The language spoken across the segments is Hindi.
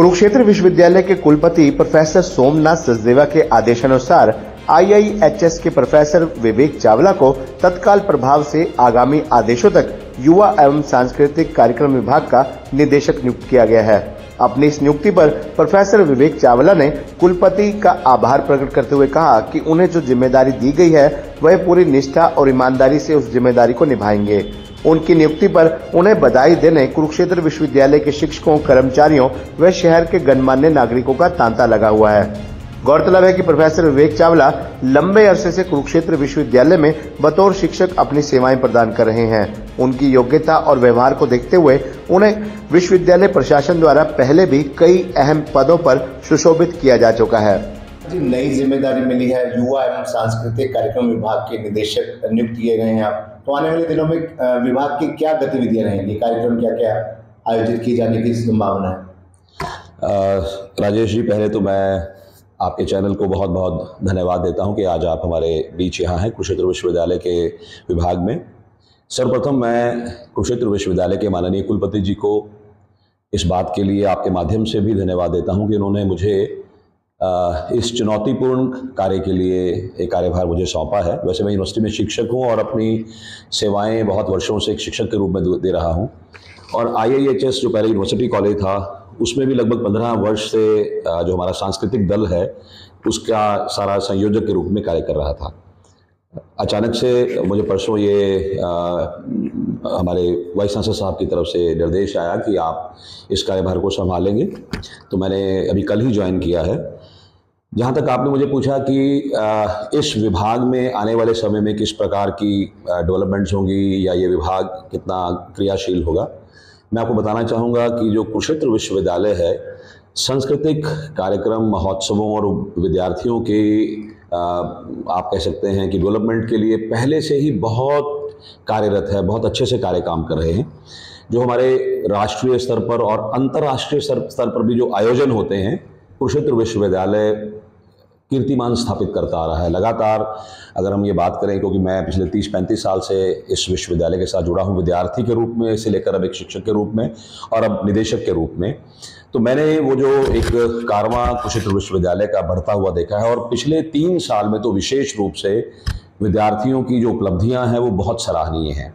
कुरुक्षेत्र विश्वविद्यालय के कुलपति प्रोफेसर सोमनाथ सचदेवा के आदेशानुसार IIHS के प्रोफेसर विवेक चावला को तत्काल प्रभाव से आगामी आदेशों तक युवा एवं सांस्कृतिक कार्यक्रम विभाग का निदेशक नियुक्त किया गया है। अपनी इस नियुक्ति पर प्रोफेसर विवेक चावला ने कुलपति का आभार प्रकट करते हुए कहा कि उन्हें जो जिम्मेदारी दी गई है वह पूरी निष्ठा और ईमानदारी से उस जिम्मेदारी को निभाएंगे। उनकी नियुक्ति पर उन्हें बधाई देने कुरुक्षेत्र विश्वविद्यालय के शिक्षकों, कर्मचारियों व शहर के गणमान्य नागरिकों का तांता लगा हुआ है। गौरतलब है कि प्रोफेसर विवेक चावला लंबे अरसे से कुरुक्षेत्र विश्वविद्यालय में बतौर शिक्षक अपनी सेवाएं प्रदान कर रहे हैं। उनकी योग्यता और व्यवहार को देखते हुए उन्हें विश्वविद्यालय प्रशासन द्वारा पहले भी कई अहम पदों पर सुशोभित किया जा चुका है। नई जिम्मेदारी मिली है, युवा एवं सांस्कृतिक कार्यक्रम विभाग के निदेशक नियुक्त किए गए हैं आप, तो आने वाले दिनों में विभाग की क्या गतिविधियां रहेंगी, कार्यक्रम क्या क्या आयोजित किए जाने की संभावना है? राजेश जी, पहले तो मैं आपके चैनल को बहुत बहुत धन्यवाद देता हूं कि आज आप हमारे बीच यहाँ हैं कुरुक्षेत्र विश्वविद्यालय के विभाग में। सर्वप्रथम मैं कुरुक्षेत्र विश्वविद्यालय के माननीय कुलपति जी को इस बात के लिए आपके माध्यम से भी धन्यवाद देता हूं कि उन्होंने मुझे इस चुनौतीपूर्ण कार्य के लिए एक कार्यभार मुझे सौंपा है। वैसे मैं यूनिवर्सिटी में शिक्षक हूं और अपनी सेवाएं बहुत वर्षों से एक शिक्षक के रूप में दे रहा हूं, और IIHS जो पहले यूनिवर्सिटी कॉलेज था उसमें भी लगभग 15 वर्ष से जो हमारा सांस्कृतिक दल है उसका सारा संयोजक के रूप में कार्य कर रहा था। अचानक से मुझे परसों ये हमारे वाइस चांसलर साहब की तरफ से निर्देश आया कि आप इस कार्यभार को संभालेंगे, तो मैंने अभी कल ही ज्वाइन किया है। जहाँ तक आपने मुझे पूछा कि इस विभाग में आने वाले समय में किस प्रकार की डेवलपमेंट्स होंगी या ये विभाग कितना क्रियाशील होगा, मैं आपको बताना चाहूँगा कि जो कुरुक्षेत्र विश्वविद्यालय है सांस्कृतिक कार्यक्रम, महोत्सवों और विद्यार्थियों के आप कह सकते हैं कि डेवलपमेंट के लिए पहले से ही बहुत कार्यरत है, बहुत अच्छे से कार्य काम कर रहे हैं। जो हमारे राष्ट्रीय स्तर पर और अंतर्राष्ट्रीय स्तर पर भी जो आयोजन होते हैं, कुरुक्षेत्र विश्वविद्यालय कीर्तिमान स्थापित करता आ रहा है लगातार। अगर हम ये बात करें, क्योंकि मैं पिछले 30-35 साल से इस विश्वविद्यालय के साथ जुड़ा हूँ, विद्यार्थी के रूप में से लेकर अब एक शिक्षक के रूप में और अब निदेशक के रूप में, तो मैंने वो जो एक कारवां कुरुक्षेत्र विश्वविद्यालय का बढ़ता हुआ देखा है। और पिछले 3 साल में तो विशेष रूप से विद्यार्थियों की जो उपलब्धियाँ हैं वो बहुत सराहनीय हैं।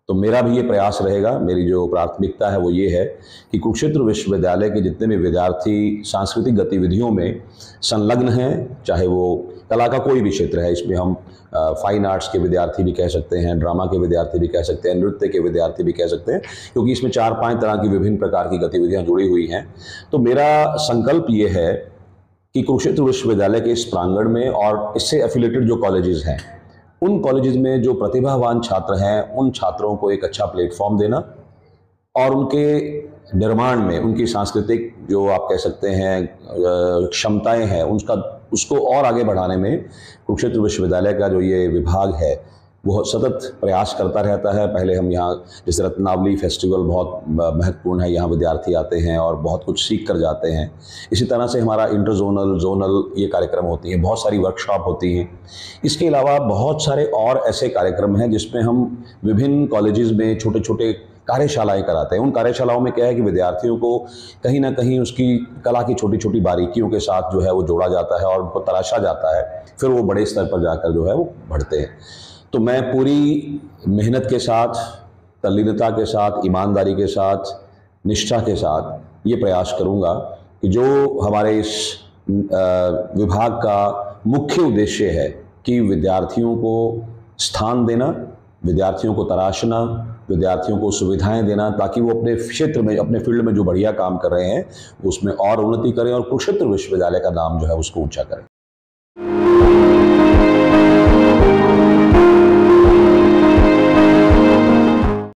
तो मेरा भी ये प्रयास रहेगा, मेरी जो प्राथमिकता है वो ये है कि कुरुक्षेत्र विश्वविद्यालय के जितने भी विद्यार्थी सांस्कृतिक गतिविधियों में संलग्न हैं, चाहे वो कला का कोई भी क्षेत्र है, इसमें हम फाइन आर्ट्स के विद्यार्थी भी कह सकते हैं, ड्रामा के विद्यार्थी भी कह सकते हैं, नृत्य के विद्यार्थी भी कह सकते हैं, क्योंकि इसमें 4-5 तरह की विभिन्न प्रकार की गतिविधियाँ जुड़ी हुई हैं। तो मेरा संकल्प ये है कि कुरुक्षेत्र विश्वविद्यालय के इस प्रांगण में और इससे एफिलेटेड जो कॉलेजेस हैं, उन कॉलेजेस में जो प्रतिभावान छात्र हैं उन छात्रों को एक अच्छा प्लेटफॉर्म देना और उनके निर्माण में उनकी सांस्कृतिक जो आप कह सकते हैं क्षमताएं हैं उसको और आगे बढ़ाने में कुरुक्षेत्र विश्वविद्यालय का जो ये विभाग है वो सतत प्रयास करता रहता है। पहले हम यहाँ जैसे रत्नावली फेस्टिवल बहुत महत्वपूर्ण है, यहाँ विद्यार्थी आते हैं और बहुत कुछ सीख कर जाते हैं। इसी तरह से हमारा इंटर जोनल ये कार्यक्रम होती हैं, बहुत सारी वर्कशॉप होती हैं। इसके अलावा बहुत सारे और ऐसे कार्यक्रम हैं जिसमें हम विभिन्न कॉलेजेस में छोटे छोटे कार्यशालाएं कराते हैं। उन कार्यशालाओं में क्या है कि विद्यार्थियों को कहीं ना कहीं उसकी कला की छोटी छोटी बारीकियों के साथ जो है वो जोड़ा जाता है और उनको तराशा जाता है, फिर वो बड़े स्तर पर जाकर जो है वो बढ़ते हैं। तो मैं पूरी मेहनत के साथ, तल्लीनता के साथ, ईमानदारी के साथ, निष्ठा के साथ ये प्रयास करूँगा कि जो हमारे इस विभाग का मुख्य उद्देश्य है कि विद्यार्थियों को स्थान देना, विद्यार्थियों को तराशना, विद्यार्थियों को सुविधाएं देना, ताकि वो अपने क्षेत्र में, अपने फील्ड में जो बढ़िया काम कर रहे हैं उसमें और उन्नति करें और कुरुक्षेत्र विश्वविद्यालय का नाम जो है उसको ऊंचा करें।